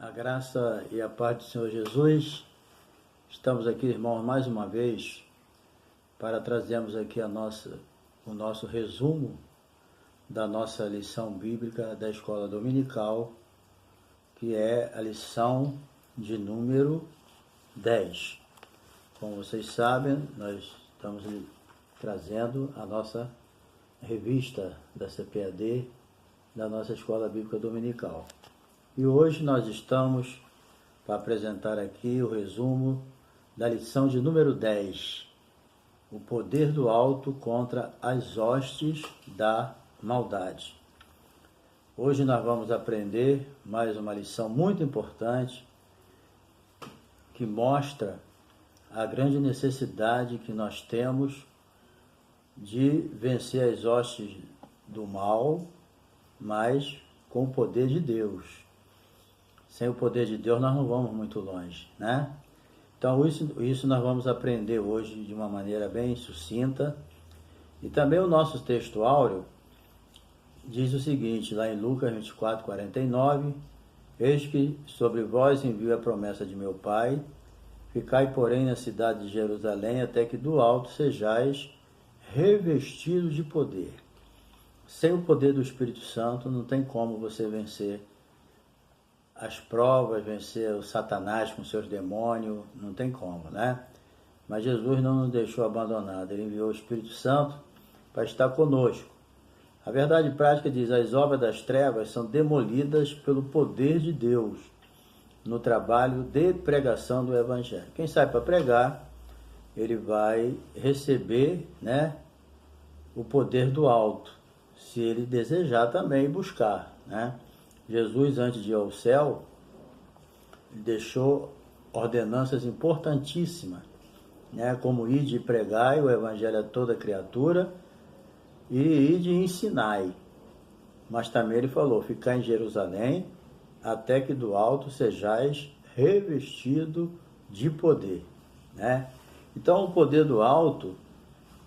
A graça e a paz do Senhor Jesus. Estamos aqui, irmãos, mais uma vez para trazermos aqui o nosso resumo da nossa lição bíblica da escola dominical, que é a lição de número 10. Como vocês sabem, nós estamos trazendo a nossa revista da CPAD, da nossa escola bíblica dominical. E hoje nós estamos para apresentar aqui o resumo da lição de número 10, o poder do alto contra as hostes da maldade. Hoje nós vamos aprender mais uma lição muito importante que mostra a grande necessidade que nós temos de vencer as hostes do mal, mas com o poder de Deus. Sem o poder de Deus nós não vamos muito longe, né? Então isso nós vamos aprender hoje de uma maneira bem sucinta. E também o nosso texto áureo diz o seguinte, lá em Lucas 24, 49, eis que sobre vós envio a promessa de meu Pai, ficai, porém, na cidade de Jerusalém, até que do alto sejais revestidos de poder. Sem o poder do Espírito Santo não tem como você vencer as provas, vencer o Satanás com seus demônios, não tem como, né? Mas Jesus não nos deixou abandonados, Ele enviou o Espírito Santo para estar conosco. A verdade prática diz, as obras das trevas são demolidas pelo poder de Deus no trabalho de pregação do Evangelho. Quem sai para pregar, ele vai receber, né, o poder do alto, se ele desejar também buscar, né? Jesus, antes de ir ao céu, deixou ordenanças importantíssimas, né? Como ir de pregar o Evangelho a toda criatura e ir de ensinar. Mas também ele falou, ficar em Jerusalém, até que do alto sejais revestido de poder, né? Então, o poder do alto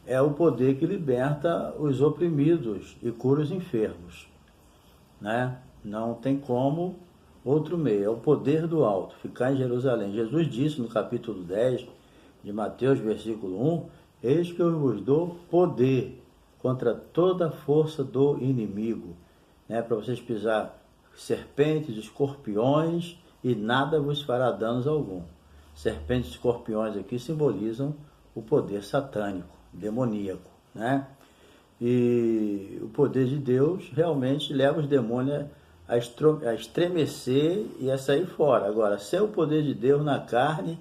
é o poder que liberta os oprimidos e cura os enfermos, né? Não tem como outro meio, é o poder do alto, ficar em Jerusalém. Jesus disse no capítulo 10 de Mateus, versículo 1, eis que eu vos dou poder contra toda a força do inimigo, né? Para vocês pisar serpentes, escorpiões e nada vos fará danos algum. Serpentes e escorpiões aqui simbolizam o poder satânico, demoníaco, né? E o poder de Deus realmente leva os demônios a estremecer e a sair fora. Agora, sem o poder de Deus na carne,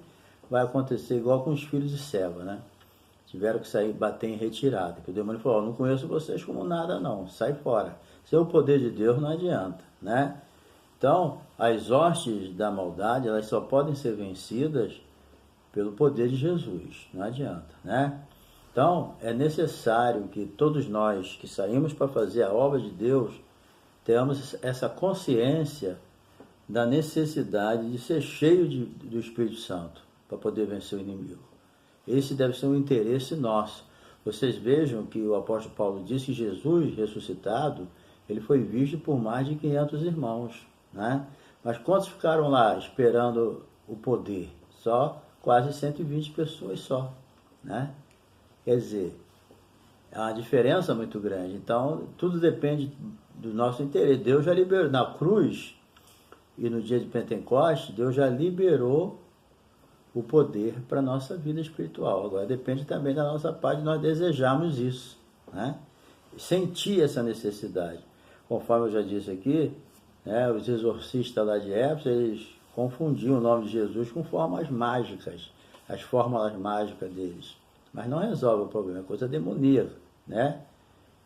vai acontecer igual com os filhos de Seva, né? Tiveram que sair, bater em retirada. Que o demônio falou, não conheço vocês como nada não, sai fora. Sem o poder de Deus não adianta, né? Então, as hostes da maldade, elas só podem ser vencidas pelo poder de Jesus, não adianta, né? Então, é necessário que todos nós que saímos para fazer a obra de Deus tenhamos essa consciência da necessidade de ser cheio do Espírito Santo para poder vencer o inimigo. Esse deve ser um interesse nosso. Vocês vejam que o apóstolo Paulo disse que Jesus ressuscitado, ele foi visto por mais de 500 irmãos, né? Mas quantos ficaram lá esperando o poder? Só quase 120 pessoas só, né? Quer dizer, é uma diferença muito grande. Então, tudo depende do nosso interesse. Deus já liberou na cruz e no dia de Pentecostes, Deus já liberou o poder para a nossa vida espiritual. Agora, depende também da nossa parte de nós desejarmos isso, né? Sentir essa necessidade. Conforme eu já disse aqui, né, os exorcistas lá de Éfeso, eles confundiam o nome de Jesus com formas mágicas, as fórmulas mágicas deles. Mas não resolve o problema, é coisa demoníaca, né?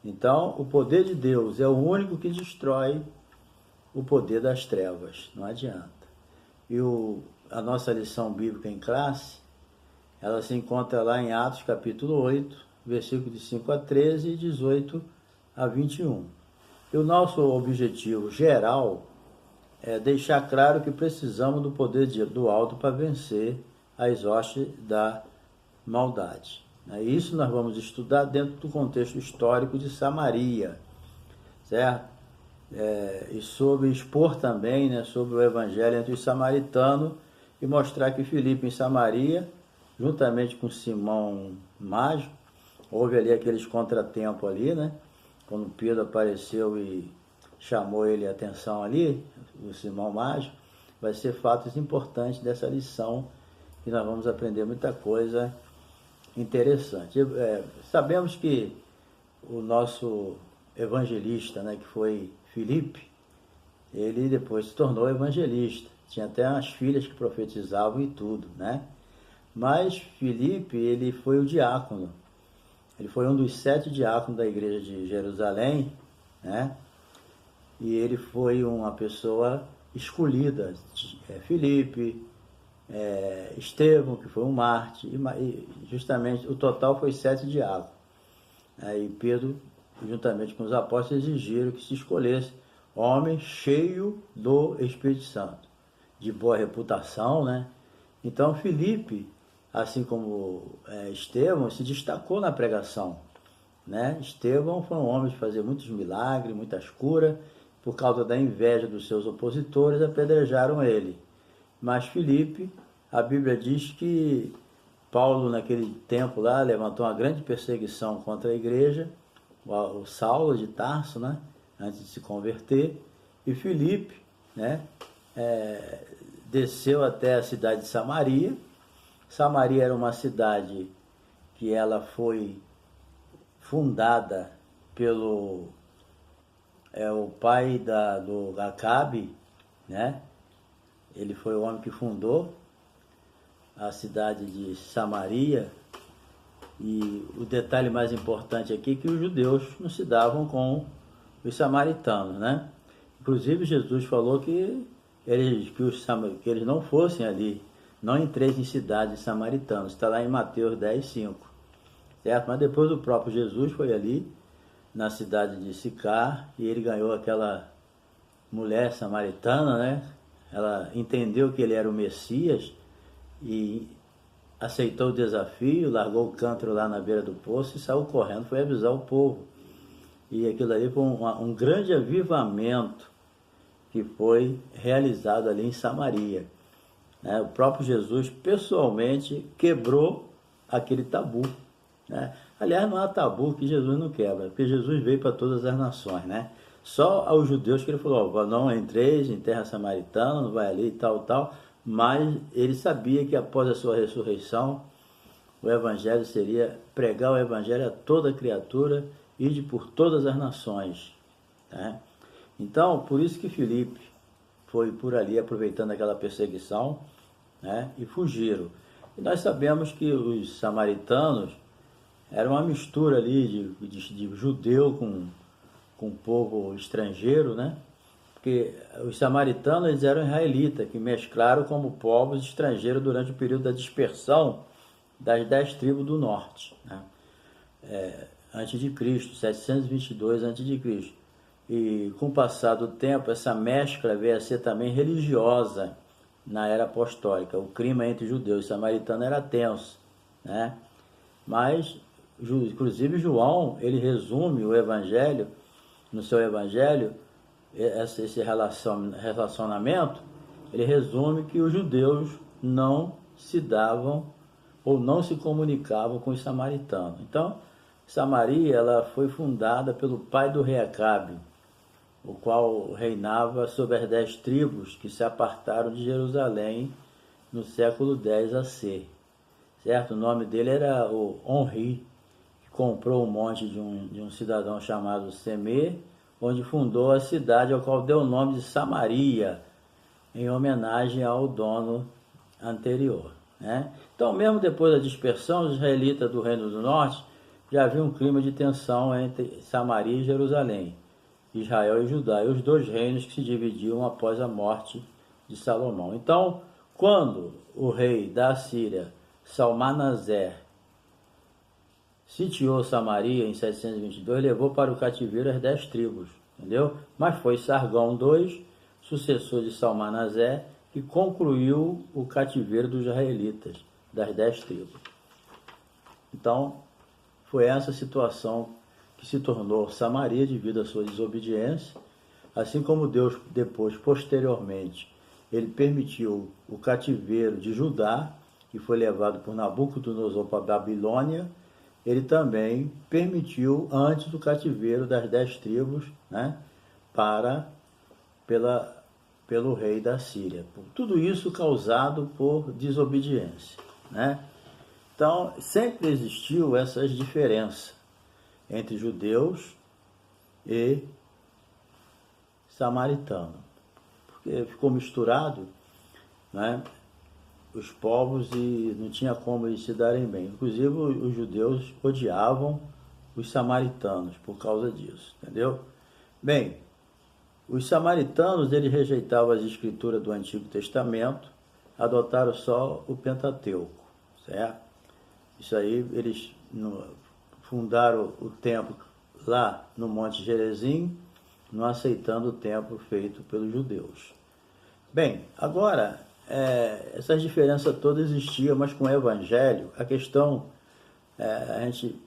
Então, o poder de Deus é o único que destrói o poder das trevas, não adianta. E a nossa lição bíblica em classe, ela se encontra lá em Atos capítulo 8, versículos de 5 a 13 e 18 a 21. E o nosso objetivo geral é deixar claro que precisamos do poder do alto para vencer as hostes da maldade. Isso nós vamos estudar dentro do contexto histórico de Samaria, certo? e soube expor também, né, sobre o evangelho entre os samaritanos e mostrar que Filipe em Samaria, juntamente com Simão Mágico, houve ali aqueles contratempos ali, né, quando Pedro apareceu e chamou ele a atenção ali, o Simão Mágico, vai ser fatos importantes dessa lição e nós vamos aprender muita coisa interessante. Sabemos que o nosso evangelista, né, que foi Filipe, ele depois se tornou evangelista. Tinha até umas filhas que profetizavam e tudo, né? Mas Filipe, ele foi o diácono. Ele foi um dos 7 diáconos da igreja de Jerusalém, né? E ele foi uma pessoa escolhida. Filipe, Estevão, que foi um mártir, e justamente o total foi 7 diáconos. Aí Pedro, juntamente com os apóstolos, exigiram que se escolhesse homem cheio do Espírito Santo, de boa reputação, né? Então Filipe, assim como Estevão, se destacou na pregação, né? Estevão foi um homem de fazer muitos milagres, muitas curas. Por causa da inveja dos seus opositores, apedrejaram ele. Mas Filipe, a Bíblia diz que Paulo, naquele tempo lá, levantou uma grande perseguição contra a igreja, o Saulo de Tarso, né, antes de se converter, e Filipe, né, desceu até a cidade de Samaria. Samaria era uma cidade que ela foi fundada pelo o pai do Acabe, né? Ele foi o homem que fundou a cidade de Samaria. E o detalhe mais importante aqui é que os judeus não se davam com os samaritanos, né? Inclusive Jesus falou que eles não fossem ali, não entreissem em cidades samaritanas. Está lá em Mateus 10:5, certo? Mas depois o próprio Jesus foi ali na cidade de Sicar e ele ganhou aquela mulher samaritana, né? Ela entendeu que ele era o Messias e aceitou o desafio, largou o cântaro lá na beira do poço e saiu correndo, foi avisar o povo. E aquilo ali foi um grande avivamento que foi realizado ali em Samaria, né? O próprio Jesus pessoalmente quebrou aquele tabu, né? Aliás, não há tabu que Jesus não quebra, porque Jesus veio para todas as nações, né? Só aos judeus que ele falou, não entreis em terra samaritana, não vai ali e tal, tal. Mas ele sabia que após a sua ressurreição, o evangelho seria pregar o evangelho a toda criatura e de por todas as nações, né? Então, por isso que Filipe foi por ali aproveitando aquela perseguição, né? E fugiram. E nós sabemos que os samaritanos era uma mistura ali de judeu com o povo estrangeiro, né? Porque os samaritanos eles eram israelitas, que mesclaram como povos estrangeiros durante o período da dispersão das 10 tribos do norte, né? Antes de Cristo, 722 antes de Cristo. E com o passar do tempo, essa mescla veio a ser também religiosa na era apostólica. O clima entre judeus e samaritanos era tenso, né? Mas, inclusive, João, ele resume o evangelho, no seu evangelho, esse relacionamento, ele resume que os judeus não se davam ou não se comunicavam com os samaritanos. Então, Samaria ela foi fundada pelo pai do rei Acabe, o qual reinava sobre as 10 tribos que se apartaram de Jerusalém no século 10 AC. Certo? O nome dele era o Onri, que comprou um monte de um cidadão chamado Semê, onde fundou a cidade, ao qual deu o nome de Samaria, em homenagem ao dono anterior, né? Então, mesmo depois da dispersão, os israelitas do Reino do Norte já havia um clima de tensão entre Samaria e Jerusalém, Israel e Judá, e os 2 reinos que se dividiam após a morte de Salomão. Então, quando o rei da Síria, Salmanaser, sitiou Samaria em 722, levou para o cativeiro as 10 tribos, entendeu? Mas foi Sargão II, sucessor de Salmanaser, que concluiu o cativeiro dos israelitas, das 10 tribos. Então, foi essa situação que se tornou Samaria devido à sua desobediência. assim como Deus depois, posteriormente, ele permitiu o cativeiro de Judá, que foi levado por Nabucodonosor para a Babilônia, ele também permitiu antes do cativeiro das 10 tribos, né, pelo rei da Síria. Tudo isso causado por desobediência, né? Então, sempre existiu essas diferenças entre judeus e samaritano, porque ficou misturado, né, os povos e não tinha como eles se darem bem. Inclusive, os judeus odiavam os samaritanos por causa disso, entendeu? Bem, os samaritanos, eles rejeitavam as escrituras do Antigo Testamento, adotaram só o Pentateuco, certo? Isso aí, eles fundaram o templo lá no Monte Gerizim, não aceitando o templo feito pelos judeus. Bem, agora, essas diferenças todas existiam, mas com o Evangelho, a questão, a gente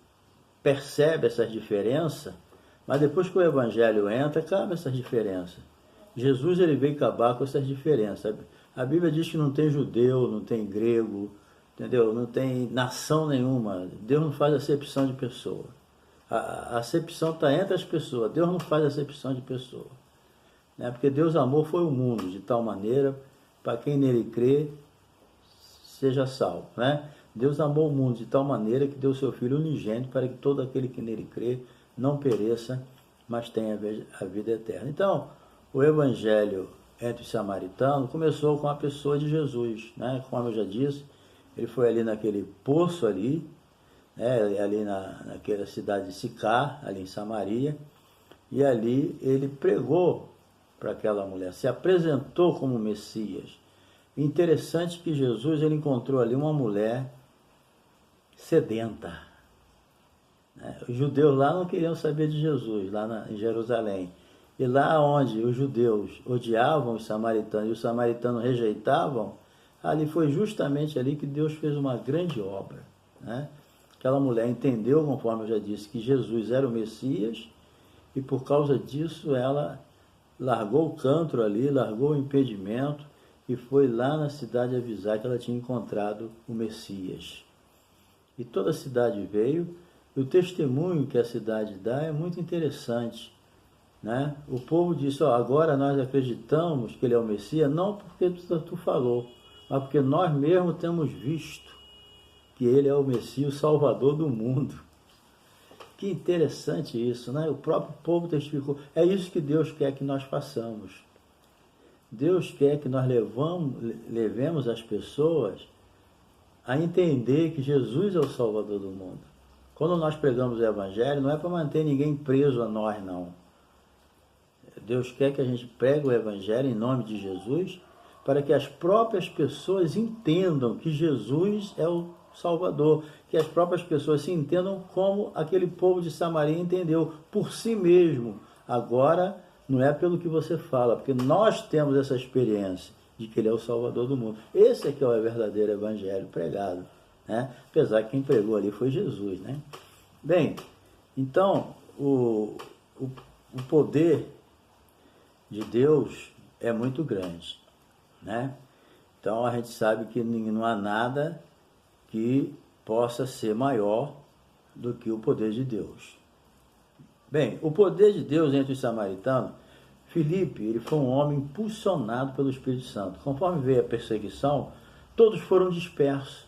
percebe essas diferenças, mas depois que o Evangelho entra, acaba essas diferenças. Jesus, ele veio acabar com essas diferenças. A Bíblia diz que não tem judeu, não tem grego, entendeu? Não tem nação nenhuma. Deus não faz acepção de pessoa. A acepção está entre as pessoas. Deus não faz acepção de pessoa, né? Porque Deus amou foi o mundo de tal maneira, para quem nele crê, seja salvo, né? Deus amou o mundo de tal maneira que deu seu Filho unigênito para que todo aquele que nele crê não pereça, mas tenha a vida eterna. Então, o Evangelho entre os samaritanos começou com a pessoa de Jesus, né? Como eu já disse, ele foi ali naquele poço ali, né? Ali naquela cidade de Sicar, ali em Samaria, e ali ele pregou para aquela mulher, se apresentou como Messias. Interessante que Jesus, ele encontrou ali uma mulher sedenta, né? Os judeus lá não queriam saber de Jesus, lá em Jerusalém. E lá onde os judeus odiavam os samaritanos e os samaritanos rejeitavam, ali foi justamente ali que Deus fez uma grande obra, né? Aquela mulher entendeu, conforme eu já disse, que Jesus era o Messias, e por causa disso ela largou o cântaro ali, largou o impedimento e foi lá na cidade avisar que ela tinha encontrado o Messias. E toda a cidade veio, e o testemunho que a cidade dá é muito interessante, né? O povo disse, agora nós acreditamos que ele é o Messias, não porque tu falou, mas porque nós mesmos temos visto que ele é o Messias, o Salvador do mundo. Que interessante isso, né? O próprio povo testificou. É isso que Deus quer que nós façamos. Deus quer que nós levemos as pessoas a entender que Jesus é o Salvador do mundo. Quando nós pregamos o Evangelho, não é para manter ninguém preso a nós, não. Deus quer que a gente pregue o Evangelho em nome de Jesus, para que as próprias pessoas entendam que Jesus é o Salvador, que as próprias pessoas se entendam como aquele povo de Samaria entendeu, por si mesmo. Agora, não é pelo que você fala, porque nós temos essa experiência de que ele é o Salvador do mundo. Esse é que é o verdadeiro Evangelho pregado, né? Apesar que quem pregou ali foi Jesus, né? Bem, então, o poder de Deus é muito grande, né? Então, a gente sabe que não há nada que possa ser maior do que o poder de Deus. Bem, o poder de Deus entre os samaritanos, Filipe, ele foi um homem impulsionado pelo Espírito Santo. Conforme veio a perseguição, todos foram dispersos.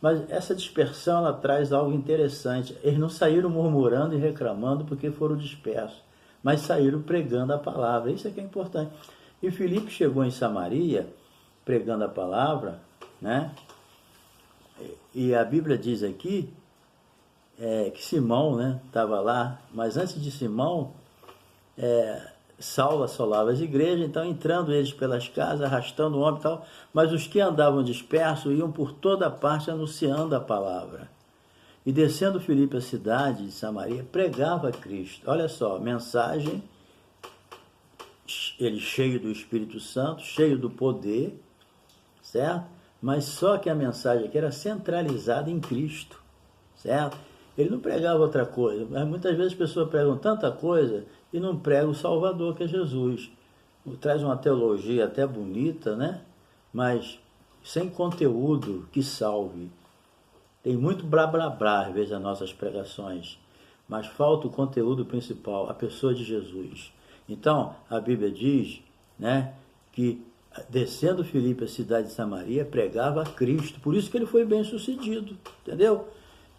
Mas essa dispersão, ela traz algo interessante. Eles não saíram murmurando e reclamando porque foram dispersos, mas saíram pregando a palavra. Isso é que é importante. E Filipe chegou em Samaria, pregando a palavra, né? E a Bíblia diz aqui que Simão, né, estava lá, mas antes de Simão, Saulo assolava as igrejas, então entrando eles pelas casas, arrastando o homem e tal, mas os que andavam dispersos iam por toda parte anunciando a palavra. E descendo Filipe a cidade de Samaria, pregava a Cristo. Olha só, mensagem, ele cheio do Espírito Santo, cheio do poder, certo? Mas só que a mensagem aqui era centralizada em Cristo, certo? Ele não pregava outra coisa, mas muitas vezes as pessoas pregam tanta coisa e não prega o Salvador, que é Jesus. Traz uma teologia até bonita, né? Mas sem conteúdo que salve. Tem muito blá blá blá às vezes nas nossas pregações, mas falta o conteúdo principal, a pessoa de Jesus. Então, a Bíblia diz, né, que descendo Filipe à cidade de Samaria, pregava a Cristo. Por isso que ele foi bem sucedido, entendeu?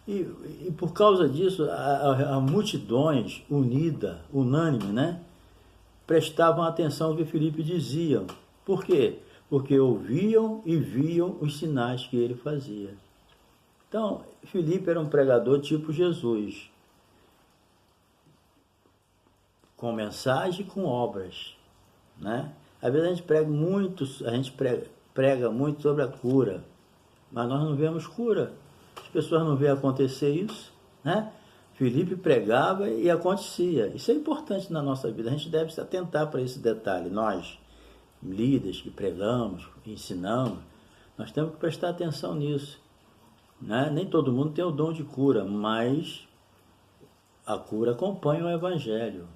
E por causa disso, a multidões unida, unânime, né, prestavam atenção ao que Filipe dizia. Por quê? Porque ouviam e viam os sinais que ele fazia. Então, Filipe era um pregador tipo Jesus, com mensagem e com obras, né? Às vezes a gente prega muito sobre a cura, mas nós não vemos cura. As pessoas não veem acontecer isso, né? Filipe pregava e acontecia. Isso é importante na nossa vida. A gente deve se atentar para esse detalhe. Nós, líderes que pregamos, ensinamos, nós temos que prestar atenção nisso, né? Nem todo mundo tem o dom de cura, mas a cura acompanha o Evangelho,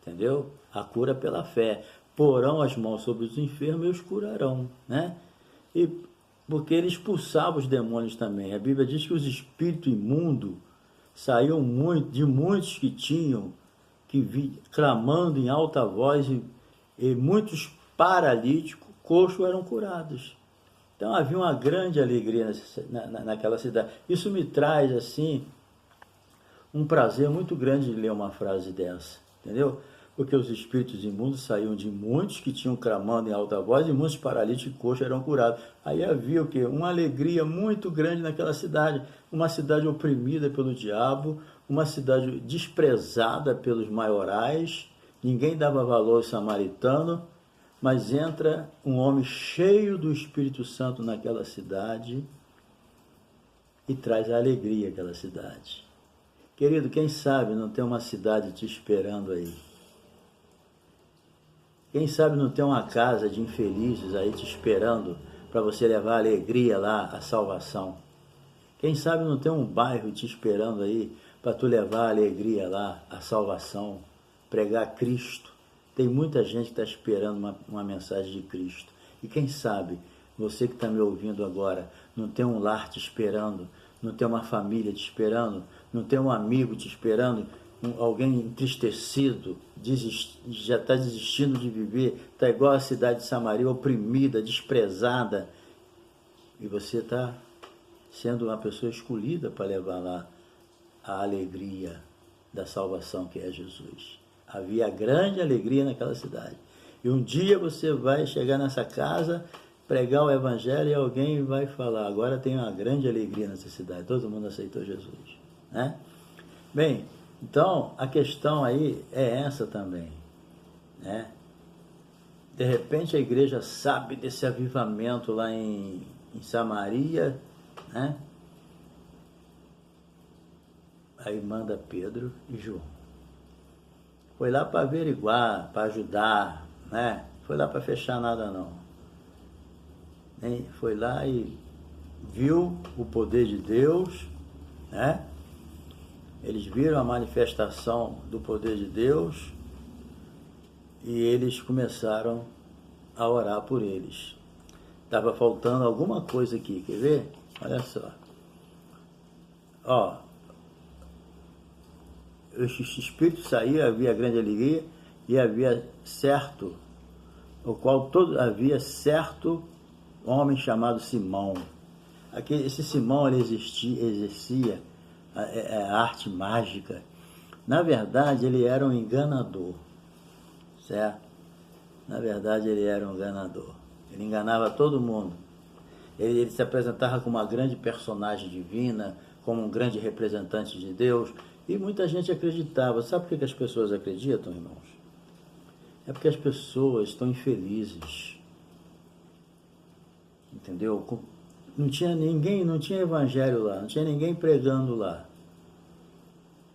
entendeu? A cura pela fé. Porão as mãos sobre os enfermos e os curarão, né? E porque ele expulsava os demônios também. A Bíblia diz que os espíritos imundos saíam de muitos que tinham, clamando em alta voz, e muitos paralíticos, coxos eram curados. Então havia uma grande alegria naquela cidade. Isso me traz, assim, um prazer muito grande de ler uma frase dessa, entendeu? Porque os espíritos imundos saíam de muitos que tinham clamando em alta voz e muitos paralíticos e coxos eram curados. Aí havia o quê? Uma alegria muito grande naquela cidade. Uma cidade oprimida pelo diabo, uma cidade desprezada pelos maiorais, ninguém dava valor ao samaritano, mas entra um homem cheio do Espírito Santo naquela cidade e traz a alegria àquela cidade. Querido, quem sabe não tem uma cidade te esperando aí? Quem sabe não tem uma casa de infelizes aí te esperando para você levar a alegria lá, a salvação? Quem sabe não tem um bairro te esperando aí para tu levar a alegria lá, a salvação, pregar Cristo? Tem muita gente que está esperando uma mensagem de Cristo. E quem sabe, você que está me ouvindo agora, não tem um lar te esperando, não tem uma família te esperando, não tem um amigo te esperando, alguém entristecido, já está desistindo de viver, está igual a cidade de Samaria, oprimida, desprezada, e você está sendo uma pessoa escolhida para levar lá a alegria da salvação que é Jesus. Havia grande alegria naquela cidade. E um dia você vai chegar nessa casa, pregar o Evangelho e alguém vai falar, agora tem uma grande alegria nessa cidade, todo mundo aceitou Jesus, né? Bem, então a questão aí é essa também, né? De repente a igreja sabe desse avivamento lá em Samaria, né? Aí manda Pedro e João. Foi lá para averiguar, para ajudar, né? Foi lá para fechar nada não. Foi lá e viu o poder de Deus, né? Eles viram a manifestação do poder de Deus e eles começaram a orar por eles. Estava faltando alguma coisa aqui, quer ver? Olha só. Ó, o espírito saía, havia grande alegria e havia certo, havia certo homem chamado Simão. Esse Simão ele exercia a arte mágica. Na verdade, ele era um enganador, certo? Na verdade, ele era um enganador. Ele enganava todo mundo. Ele se apresentava como uma grande personagem divina, como um grande representante de Deus, e muita gente acreditava. Sabe por que as pessoas acreditam, irmãos? É porque as pessoas estão infelizes. Entendeu? Não tinha ninguém, não tinha evangelho lá, não tinha ninguém pregando lá.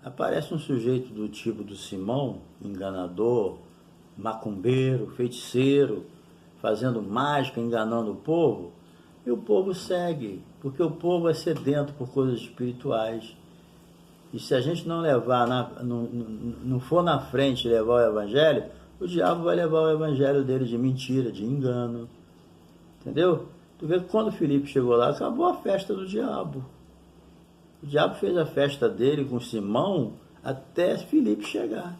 Aparece um sujeito do tipo do Simão, enganador, macumbeiro, feiticeiro, fazendo mágica, enganando o povo, e o povo segue, porque o povo é sedento por coisas espirituais. E se a gente não levar, não for na frente levar o evangelho, o diabo vai levar o evangelho dele de mentira, de engano. Entendeu? Tu vê que quando Filipe chegou lá, acabou a festa do diabo. O diabo fez a festa dele com Simão até Filipe chegar.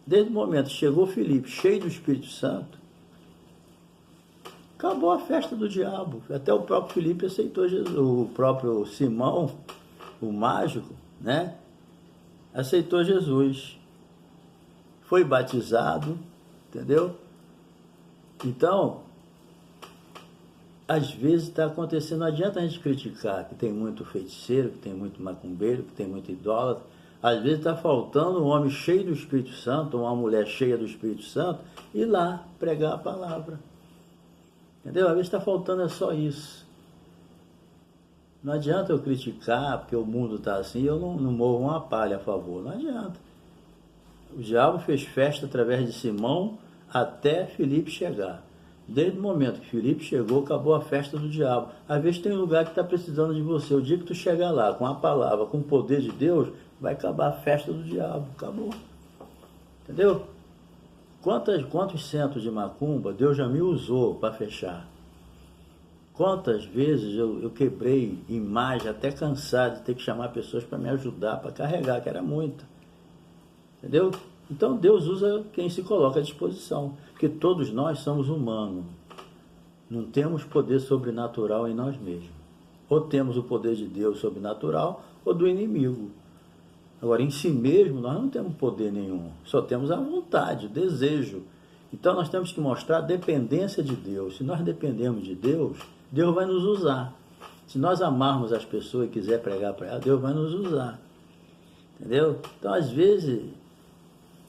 Desde o momento que chegou Filipe, cheio do Espírito Santo, acabou a festa do diabo. Até o próprio Filipe aceitou Jesus. O próprio Simão, o mágico, né? Aceitou Jesus. Foi batizado, entendeu? Então, às vezes está acontecendo, não adianta a gente criticar que tem muito feiticeiro, que tem muito macumbeiro, que tem muito idólatra. Às vezes está faltando um homem cheio do Espírito Santo, uma mulher cheia do Espírito Santo, ir lá pregar a palavra. Entendeu? Às vezes está faltando é só isso. Não adianta eu criticar porque o mundo está assim e eu não morro uma palha a favor. Não adianta. O diabo fez festa através de Simão até Filipe chegar. Desde o momento que Filipe chegou, acabou a festa do diabo. Às vezes tem um lugar que está precisando de você. O dia que tu chegar lá com a palavra, com o poder de Deus, vai acabar a festa do diabo. Acabou. Entendeu? Quantos centros de macumba Deus já me usou para fechar? Quantas vezes eu quebrei imagem, até cansado de ter que chamar pessoas para me ajudar, para carregar, que era muito. Entendeu? Então Deus usa quem se coloca à disposição, porque todos nós somos humanos. Não temos poder sobrenatural em nós mesmos. Ou temos o poder de Deus sobrenatural, ou do inimigo. Agora, em si mesmo, nós não temos poder nenhum. Só temos a vontade, o desejo. Então, nós temos que mostrar a dependência de Deus. Se nós dependemos de Deus, Deus vai nos usar. Se nós amarmos as pessoas e quiser pregar para elas, Deus vai nos usar. Entendeu? Então, às vezes,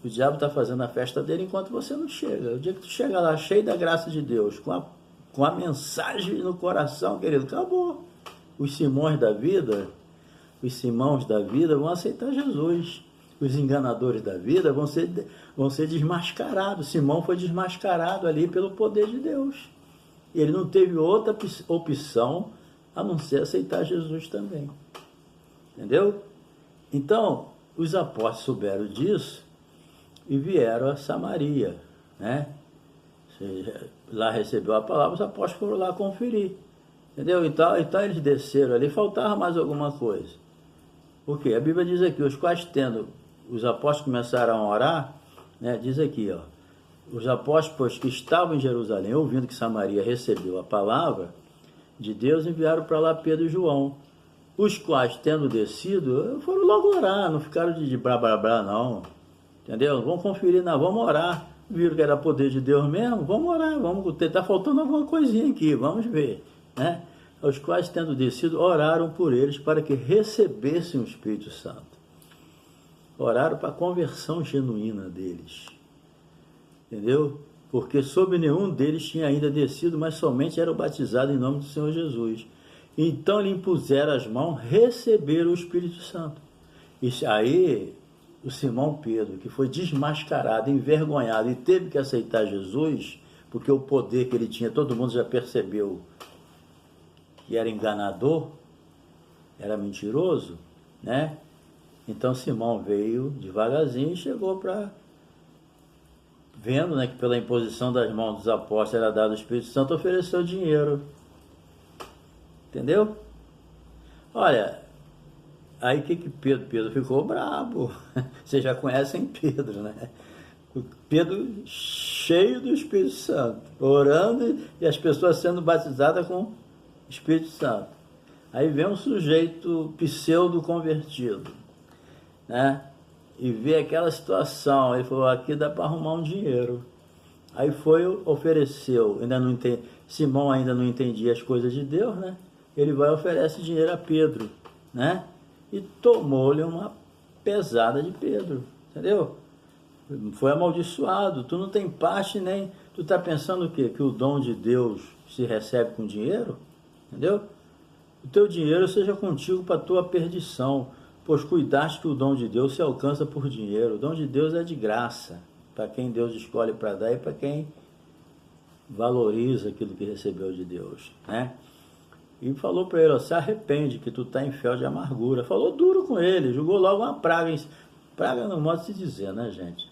o diabo está fazendo a festa dele enquanto você não chega. O dia que tu chega lá, cheio da graça de Deus, com a mensagem no coração, querido, acabou. Os Simões da vida vão aceitar Jesus. Os enganadores da vida vão ser desmascarados. Simão foi desmascarado ali pelo poder de Deus. E ele não teve outra opção a não ser aceitar Jesus também. Entendeu? Então, os apóstolos souberam disso e vieram a Samaria, né? Lá recebeu a palavra, os apóstolos foram lá conferir. Entendeu? Então eles desceram ali, faltava mais alguma coisa. Por quê? A Bíblia diz aqui, os quais tendo, os apóstolos começaram a orar, né? Diz aqui, ó, os apóstolos, pois, que estavam em Jerusalém, ouvindo que Samaria recebeu a palavra de Deus, enviaram para lá Pedro e João, os quais, tendo descido, foram logo orar, não ficaram de blá blá blá, não. Entendeu? Vamos conferir, não, vamos orar. Viram que era poder de Deus mesmo? Vamos orar, vamos ter, tá faltando alguma coisinha aqui, vamos ver, né? Os quais, tendo descido, oraram por eles para que recebessem o Espírito Santo. Oraram para a conversão genuína deles. Entendeu? Porque sobre nenhum deles tinha ainda descido, mas somente eram batizados em nome do Senhor Jesus. Então lhe impuseram as mãos, receberam o Espírito Santo. E aí, o Simão Pedro, que foi desmascarado, envergonhado e teve que aceitar Jesus, porque o poder que ele tinha, todo mundo já percebeu que era enganador, era mentiroso, né? Então Simão veio devagarzinho e chegou para, vendo, né, que pela imposição das mãos dos apóstolos era dado o Espírito Santo, ofereceu dinheiro. Entendeu? Olha, aí que Pedro ficou brabo. Vocês já conhecem Pedro, né? O Pedro cheio do Espírito Santo, orando e as pessoas sendo batizadas com Espírito Santo. Aí vem um sujeito pseudo-convertido, né? E vê aquela situação, ele falou, aqui dá para arrumar um dinheiro. Aí foi, ofereceu, Simão ainda não entendia as coisas de Deus, né? Ele vai e oferece dinheiro a Pedro, né? E tomou-lhe uma pesada de Pedro, entendeu? Foi amaldiçoado, tu não tem parte nem... Tu está pensando o quê? Que o dom de Deus se recebe com dinheiro? Entendeu? O teu dinheiro seja contigo para a tua perdição, pois cuidaste que o dom de Deus se alcança por dinheiro. O dom de Deus é de graça, para quem Deus escolhe para dar e para quem valoriza aquilo que recebeu de Deus, né? e falou para ele, ó, se arrepende que tu está em fel de amargura. Falou duro com ele, jogou logo uma praga. Praga no modo de se dizer, né, gente?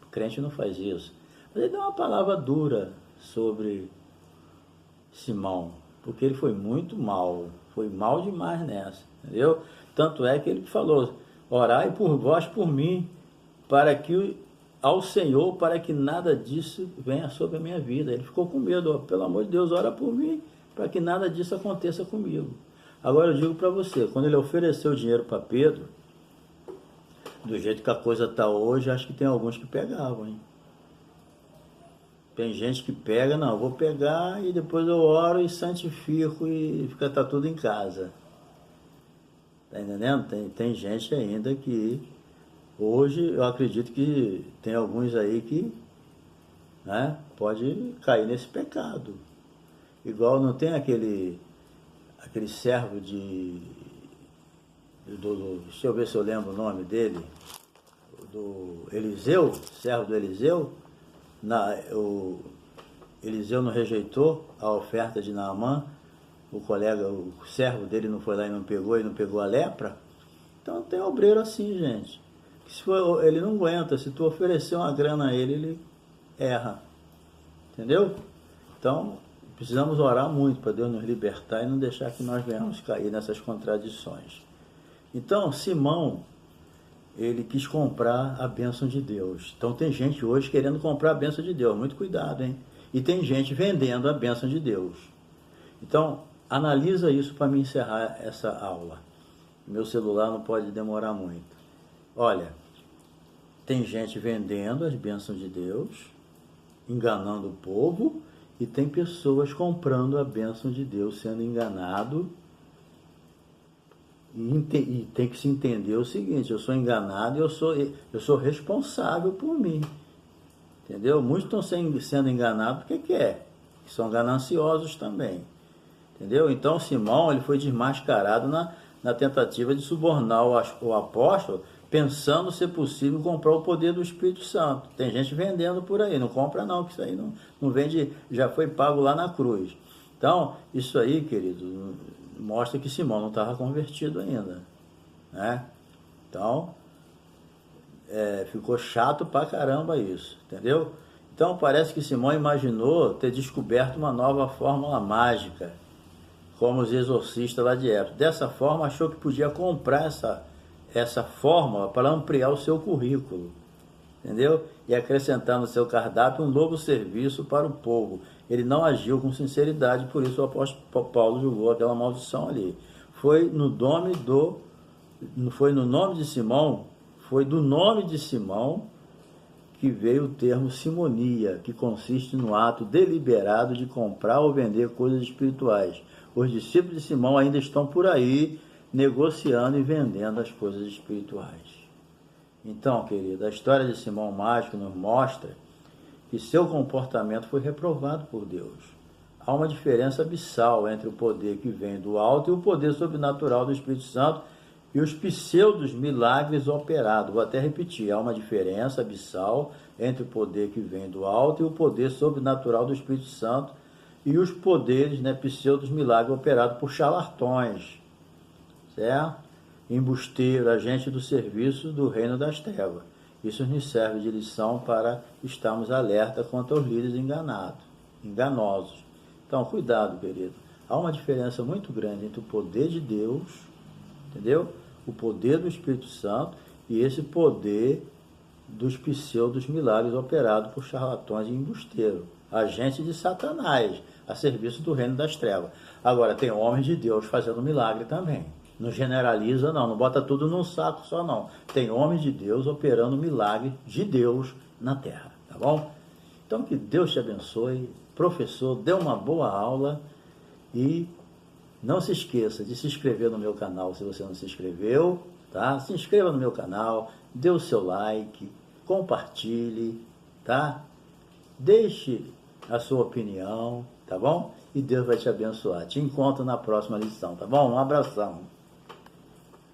O crente não faz isso. Mas ele deu uma palavra dura sobre Simão, porque ele foi muito mal, foi mal demais nessa, entendeu? Tanto é que ele falou, orai por vós, por mim, para que ao Senhor, para que nada disso venha sobre a minha vida. Ele ficou com medo, ó, pelo amor de Deus, ora por mim, para que nada disso aconteça comigo. Agora eu digo para você, quando ele ofereceu dinheiro para Pedro, do jeito que a coisa está hoje, acho que tem alguns que pegavam, hein? Tem gente que pega, não, eu vou pegar e depois eu oro e santifico e tá tudo em casa. Tá entendendo? Tem gente ainda que, hoje, eu acredito que tem alguns aí que, né, pode cair nesse pecado. Igual não tem aquele servo deixa eu ver se eu lembro o nome dele, do Eliseu, servo do Eliseu. O Eliseu não rejeitou a oferta de Naamã, o servo dele não foi lá e não pegou a lepra. Então tem obreiro assim, gente, que se for, ele não aguenta, se tu oferecer uma grana a ele erra, entendeu? Então precisamos orar muito para Deus nos libertar e não deixar que nós venhamos cair nessas contradições. Então Simão, ele quis comprar a bênção de Deus. Então tem gente hoje querendo comprar a bênção de Deus. Muito cuidado, hein? E tem gente vendendo a bênção de Deus. Então, analisa isso para me encerrar essa aula. Meu celular não pode demorar muito. Olha, tem gente vendendo as bênçãos de Deus, enganando o povo, e tem pessoas comprando a bênção de Deus, sendo enganado. E tem que se entender o seguinte, eu sou enganado e eu sou responsável por mim. Entendeu? Muitos estão sendo enganados porque quer, que são gananciosos também. Entendeu? Então Simão, ele foi desmascarado na tentativa de subornar o apóstolo, pensando ser possível comprar o poder do Espírito Santo. Tem gente vendendo por aí, não compra não, que isso aí não vende, já foi pago lá na cruz. Então, isso aí, querido, mostra que Simão não estava convertido ainda, né? Então, ficou chato pra caramba isso, entendeu? Então, parece que Simão imaginou ter descoberto uma nova fórmula mágica, como os exorcistas lá de Éfeso. Dessa forma, achou que podia comprar essa fórmula para ampliar o seu currículo, entendeu? E acrescentar no seu cardápio um novo serviço para o povo. Ele não agiu com sinceridade, por isso o apóstolo Paulo julgou aquela maldição ali. Foi do nome de Simão, foi do nome de Simão que veio o termo simonia, que consiste no ato deliberado de comprar ou vender coisas espirituais. Os discípulos de Simão ainda estão por aí negociando e vendendo as coisas espirituais. Então, querido, a história de Simão Mágico nos mostra que seu comportamento foi reprovado por Deus. Há uma diferença abissal entre o poder que vem do alto e o poder sobrenatural do Espírito Santo e os pseudos milagres operados. Vou até repetir, há uma diferença abissal entre o poder que vem do alto e o poder sobrenatural do Espírito Santo e os poderes, pseudos milagres operados por charlatões, certo? Embusteiro, agente do serviço do reino das trevas. Isso nos serve de lição para estarmos alerta contra os líderes enganosos. Então, cuidado, querido. Há uma diferença muito grande entre o poder de Deus, entendeu? O poder do Espírito Santo e esse poder dos pseudos milagres operados por charlatões e embusteiros, agentes de Satanás, a serviço do reino das trevas. Agora, tem homens de Deus fazendo milagre também. Não generaliza não bota tudo num saco só não. Tem homens de Deus operando milagre de Deus na terra, tá bom? Então que Deus te abençoe, professor, dê uma boa aula e não se esqueça de se inscrever no meu canal se você não se inscreveu, tá? Se inscreva no meu canal, dê o seu like, compartilhe, tá? Deixe a sua opinião, tá bom? E Deus vai te abençoar. Te encontro na próxima lição, tá bom? Um abração.